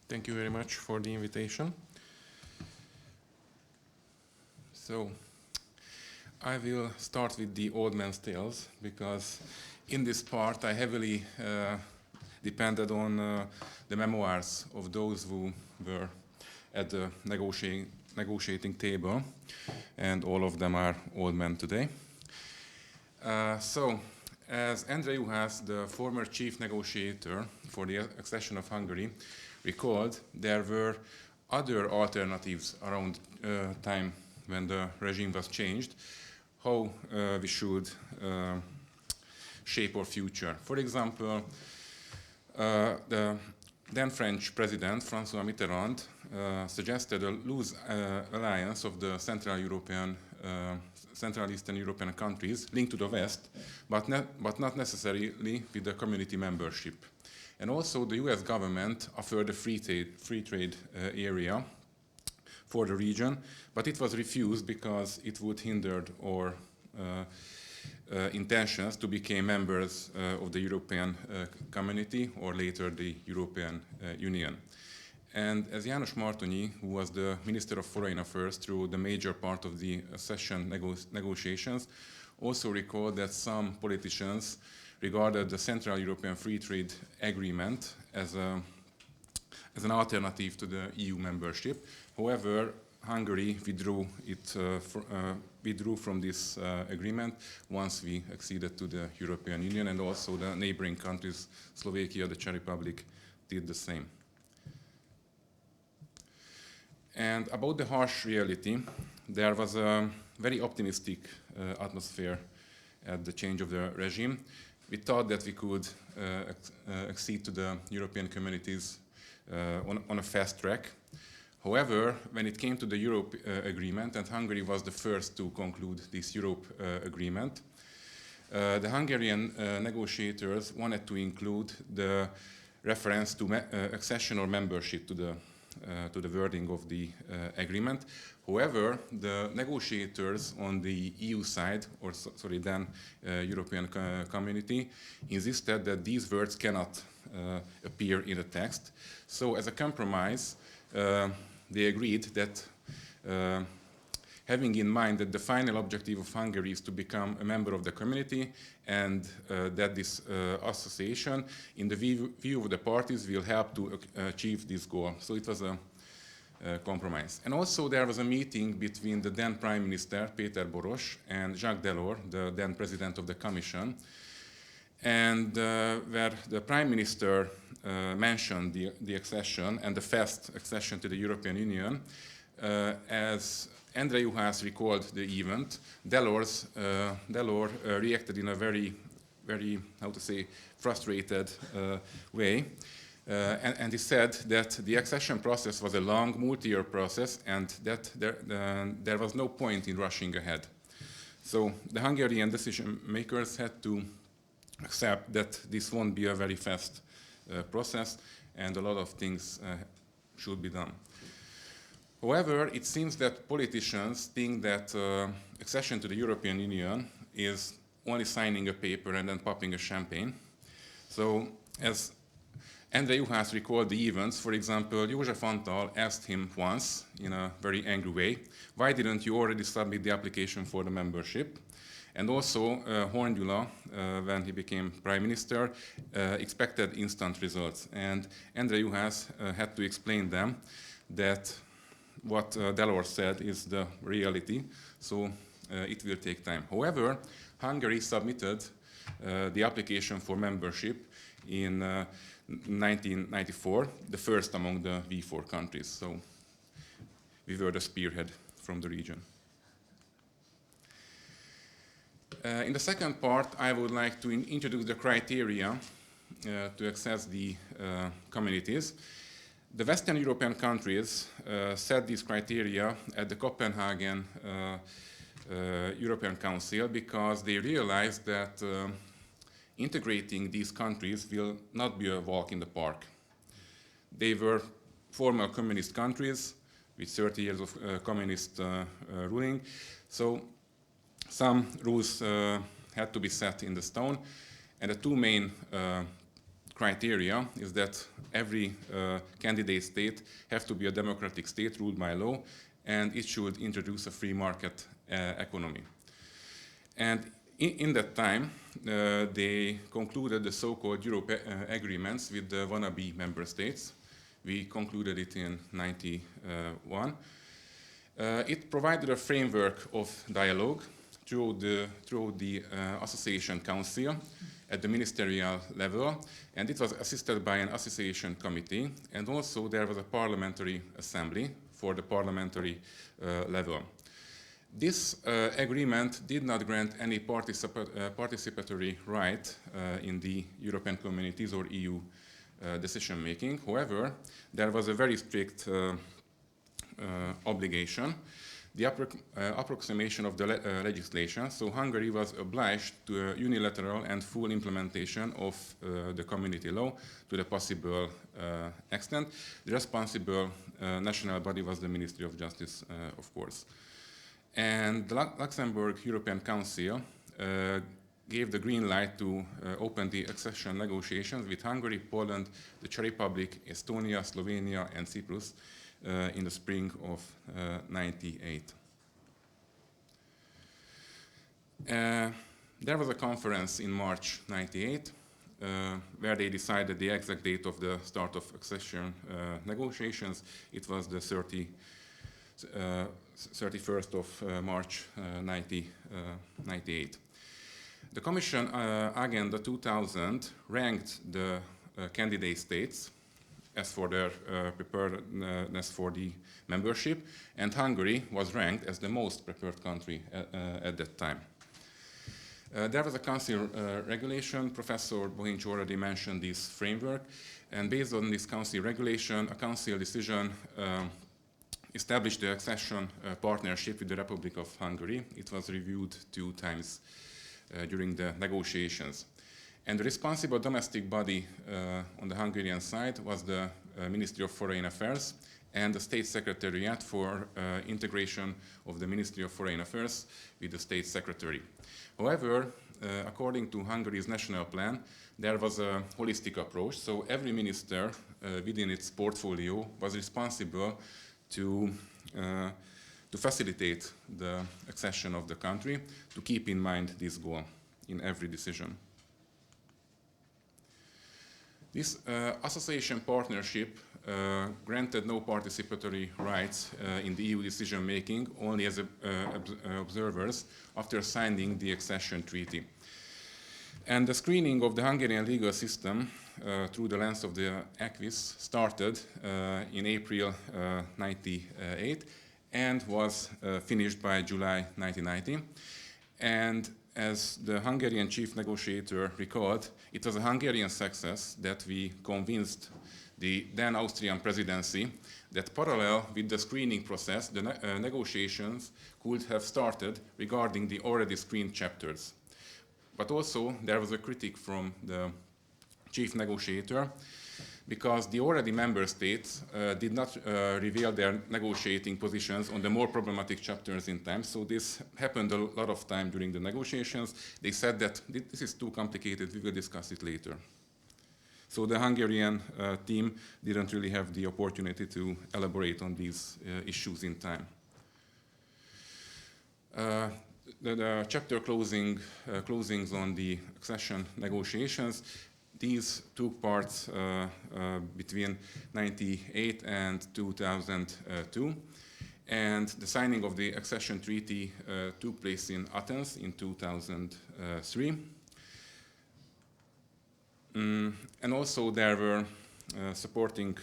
Thank you very much for the invitation. So, I will start with the old man's tales, because in this part I heavily depended on the memoirs of those who were at the negotiating table, and all of them are old men today. So, as Endre Juhász, the former chief negotiator for the accession of Hungary, recalled, there were other alternatives around time when the regime was changed, how we should shape our future. For example, the then French president, François Mitterrand, suggested a loose alliance of the Central Eastern European countries linked to the West, but not necessarily with the community membership. And also the US government offered a free trade area for the region, but it was refused because it would hinder our intentions to become members of the European community, or later the European Union. And as János Martonyi, who was the Minister of Foreign Affairs through the major part of the accession negotiations, also recalled that some politicians regarded the Central European Free Trade Agreement as an alternative to the EU membership. However, Hungary withdrew from this agreement once we acceded to the European Union, and also the neighboring countries, Slovakia, the Czech Republic, did the same. And about the harsh reality, there was a very optimistic atmosphere at the change of the regime. We thought that we could accede to the European communities on a fast track. However, when it came to the Europe agreement, and Hungary was the first to conclude this Europe agreement, the Hungarian negotiators wanted to include the reference to accession or membership to the wording of the agreement. However, the negotiators on the EU side, or then European community, insisted that these words cannot appear in the text. So as a compromise, they agreed that, having in mind that the final objective of Hungary is to become a member of the community, and that this association, in the view of the parties, will help to achieve this goal. So it was a compromise. And also there was a meeting between the then Prime Minister, Péter Boros, and Jacques Delors, the then President of the Commission, and where the Prime Minister mentioned the accession and the fast accession to the European Union. As Endre Juhász recalled the event, Delors reacted in a very, how to say, frustrated way. And he said that the accession process was a long, multi-year process, and that there was no point in rushing ahead. So the Hungarian decision makers had to accept that this won't be a very fast process, and a lot of things should be done. However, it seems that politicians think that accession to the European Union is only signing a paper and then popping a champagne. So, as Endre Juhász recalled the events, for example, József Antal asked him once, in a very angry way, why didn't you already submit the application for the membership? And also, Horn Gyula, when he became Prime Minister, expected instant results. And Endre Juhász had to explain them that what Delors said is the reality, so it will take time. However, Hungary submitted the application for membership in 1994, the first among the V4 countries, so we were the spearhead from the region. In the second part, I would like to introduce the criteria to access the communities. The Western European countries set these criteria at the Copenhagen European Council because they realized that integrating these countries will not be a walk in the park. They were former communist countries with 30 years of communist ruling, so some rules had to be set in the stone, and the two main criteria is that every candidate state has to be a democratic state ruled by law, and it should introduce a free market economy. And in that time, they concluded the so-called Europe agreements with the wannabe member states. We concluded it in '91. It provided a framework of dialogue through the Association Council at the ministerial level, and it was assisted by an association committee, and also there was a parliamentary assembly for the parliamentary level. This agreement did not grant any participatory right in the European communities or EU decision making. However, there was a very strict obligation, the approximation of the legislation. So Hungary was obliged to a unilateral and full implementation of the community law to the possible extent. The responsible national body was the Ministry of Justice, of course. And the Luxembourg European Council gave the green light to open the accession negotiations with Hungary, Poland, the Czech Republic, Estonia, Slovenia, and Cyprus in the spring of '98. There was a conference in March '98 where they decided the exact date of the start of accession negotiations. It was the 31st of March '98. The Commission Agenda 2000 ranked the candidate states as for their preparedness for the membership, and Hungary was ranked as the most prepared country at that time. There was a council regulation. Professor Bohincs already mentioned this framework, and based on this council regulation, a council decision established the accession partnership with the Republic of Hungary. It was reviewed 2 times during the negotiations. And the responsible domestic body on the Hungarian side was the Ministry of Foreign Affairs and the State Secretariat for integration of the Ministry of Foreign Affairs with the State Secretary. However, according to Hungary's national plan, there was a holistic approach, so every minister within its portfolio was responsible to facilitate the accession of the country, to keep in mind this goal in every decision. This association partnership granted no participatory rights in the EU decision-making, only as observers after signing the accession treaty. And the screening of the Hungarian legal system through the lens of the acquis started in April '98 and was finished by July 1990. And as the Hungarian chief negotiator recalled, it was a Hungarian success that we convinced the then Austrian presidency that parallel with the screening process, the negotiations could have started regarding the already screened chapters. But also there was a critique from the chief negotiator because the already member states did not reveal their negotiating positions on the more problematic chapters in time. So this happened a lot of time during the negotiations. They said that this is too complicated, we will discuss it later. So the Hungarian team didn't really have the opportunity to elaborate on these issues in time. The chapter closings on the accession negotiations, these took part between '98 and 2002, and the signing of the accession treaty took place in Athens in 2003. And also there were supporting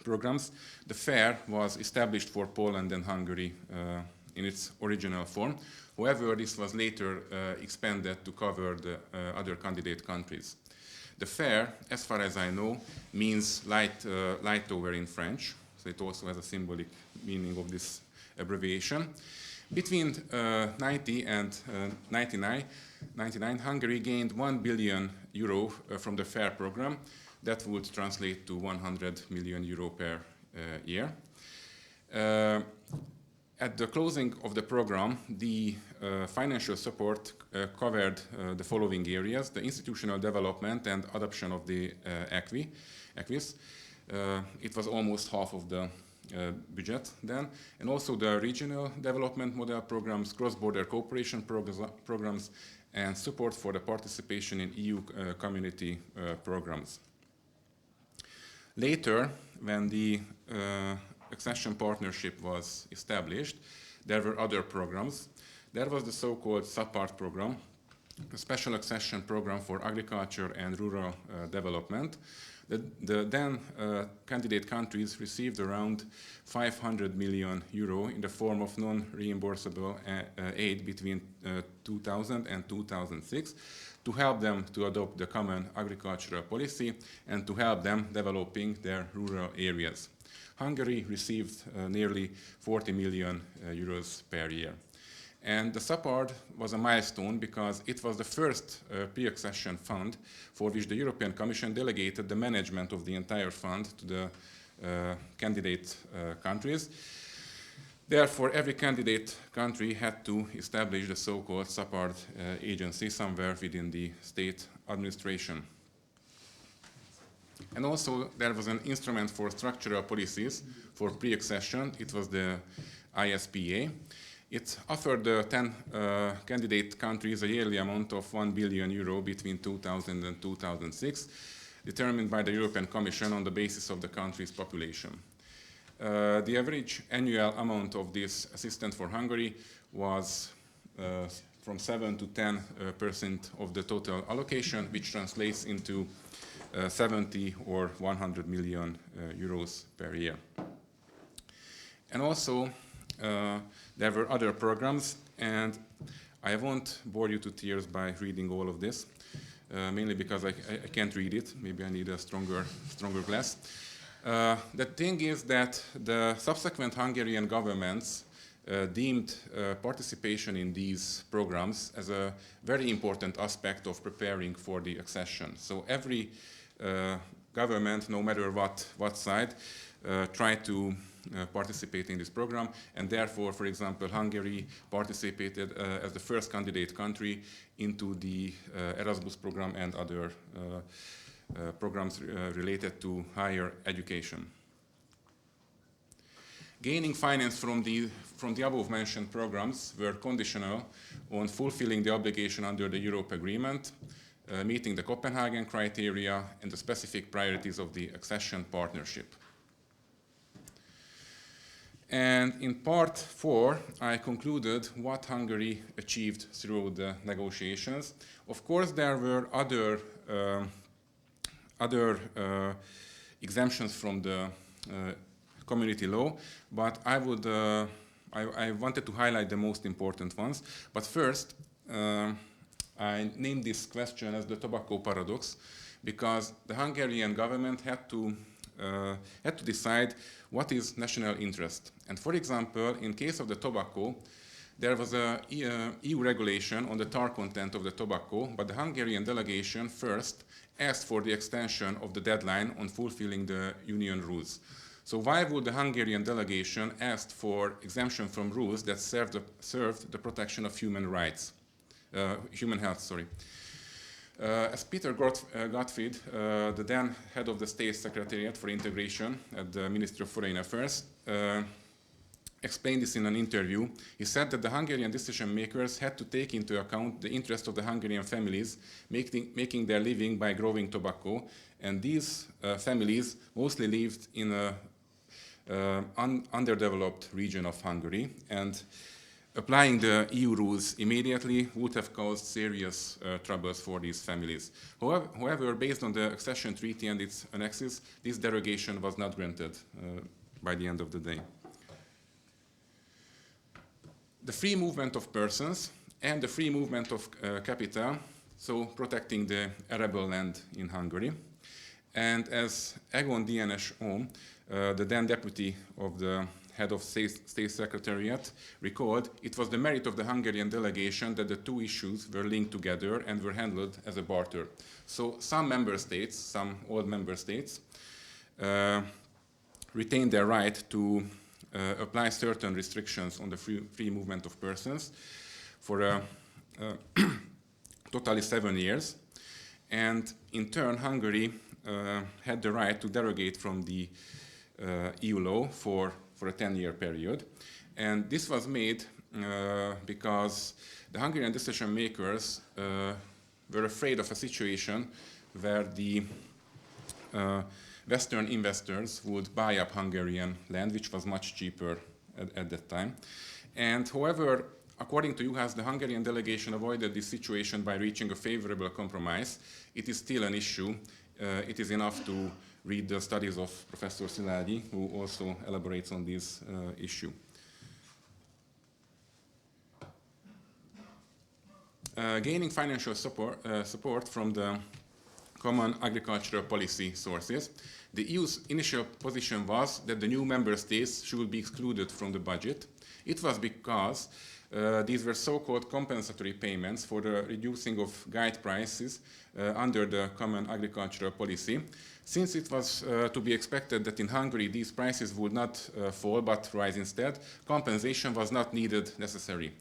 programs. The fair was established for Poland and Hungary in its original form. However, this was later expanded to cover the other candidate countries. The fair, as far as I know, means light tower in French, so it also has a symbolic meaning of this abbreviation. Between 90 and 99, Hungary gained €1 billion from the FAIR program. That would translate to €100 million per year. At the closing of the program, the financial support covered the following areas: the institutional development and adoption of the acquis. It was almost half of the budget then, and also the regional development model programs, cross-border cooperation programs, and support for the participation in EU community programs. Later, when the Accession partnership was established, there were other programs. There was the so-called SAPART program, a special accession program for agriculture and rural development. The then candidate countries received around 500 million euro in the form of non-reimbursable aid between 2000 and 2006 to help them to adopt the common agricultural policy and to help them developing their rural areas. Hungary received nearly 40 million euros per year. And the SAPARD was a milestone because it was the first pre-accession fund for which the European Commission delegated the management of the entire fund to the candidate countries. Therefore, every candidate country had to establish the so-called SAPARD agency somewhere within the state administration. And also, there was an instrument for structural policies for pre-accession. It was the ISPA. It offered the 10 candidate countries a yearly amount of 1 billion euro between 2000 and 2006, determined by the European Commission on the basis of the country's population. The average annual amount of this assistance for Hungary was from 7 to 10% of the total allocation, which translates into 70 or 100 million euros per year. And also, there were other programs, and I won't bore you to tears by reading all of this, mainly because I can't read it. Maybe I need a stronger glass. The thing is that the subsequent Hungarian governments deemed participation in these programs as a very important aspect of preparing for the accession. So every government, no matter what side, tried to participate in this program, and therefore, for example, Hungary participated as the first candidate country into the Erasmus program and other programs related to higher education. Gaining finance from the above-mentioned programs were conditional on fulfilling the obligation under the Europe Agreement, meeting the Copenhagen criteria and the specific priorities of the accession partnership. And in part 4, I concluded what Hungary achieved through the negotiations. Of course, there were other exemptions from the community law, but I wanted to highlight the most important ones. But first, I named this question as the tobacco paradox, because the Hungarian government had to decide what is national interest. And for example, in case of the tobacco, there was a EU regulation on the tar content of the tobacco, but the Hungarian delegation first asked for the extension of the deadline on fulfilling the union rules. So why would the Hungarian delegation ask for exemption from rules that served the protection of human rights, human health, sorry. As Peter Gottfried, the then head of the State Secretariat for Integration at the Ministry of Foreign Affairs, explained this in an interview. He said that the Hungarian decision makers had to take into account the interest of the Hungarian families making their living by growing tobacco, and these families mostly lived in an underdeveloped region of Hungary, and applying the EU rules immediately would have caused serious troubles for these families. However, based on the accession treaty and its annexes, this derogation was not granted by the end of the day. The free movement of persons and the free movement of capital, so protecting the arable land in Hungary. And as Egon DNS Ohm, the then deputy of the head of State Secretariat, recalled, it was the merit of the Hungarian delegation that the two issues were linked together and were handled as a barter. So some member states, some old member states, retained their right to apply certain restrictions on the free movement of persons for totally 7 years. And in turn, Hungary had the right to derogate from the EU law for a 10-year period. And this was made because the Hungarian decision makers were afraid of a situation where the Western investors would buy up Hungarian land, which was much cheaper at that time. And however, according to UHAS, the Hungarian delegation avoided this situation by reaching a favorable compromise. It is still an issue. It is enough to read the studies of Professor Szilágyi, who also elaborates on this issue. Gaining financial support from the common agricultural policy sources. The EU's initial position was that the new member states should be excluded from the budget. It was because these were so-called compensatory payments for the reducing of guide prices under the common agricultural policy. Since it was to be expected that in Hungary these prices would not fall but rise instead, compensation was not needed necessary.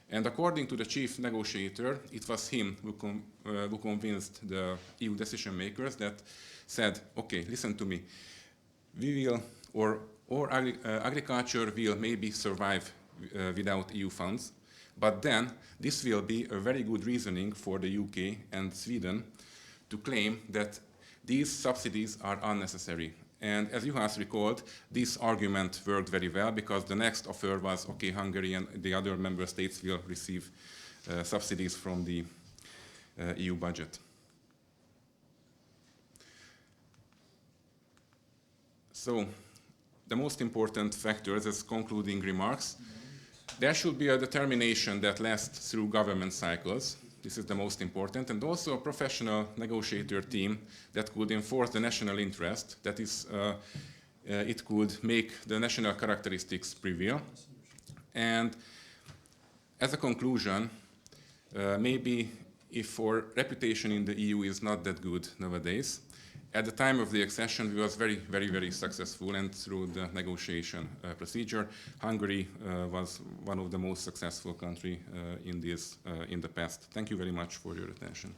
And according to the chief negotiator, it was him who convinced the EU decision makers that said, okay, listen to me, we will, or agriculture will maybe survive without EU funds, but then this will be a very good reasoning for the UK and Sweden to claim that these subsidies are unnecessary. And as Juhász recalled, this argument worked very well because the next offer was, okay, Hungary and the other member states will receive subsidies from the EU budget. So, the most important factors as concluding remarks. There should be a determination that lasts through government cycles. This is the most important, and also a professional negotiator team that could enforce the national interest, that is, it could make the national characteristics prevail. And as a conclusion, maybe if our reputation in the EU is not that good nowadays, at the time of the accession, we was very successful, and through the negotiation procedure, Hungary was one of the most successful countries in the past. Thank you very much for your attention.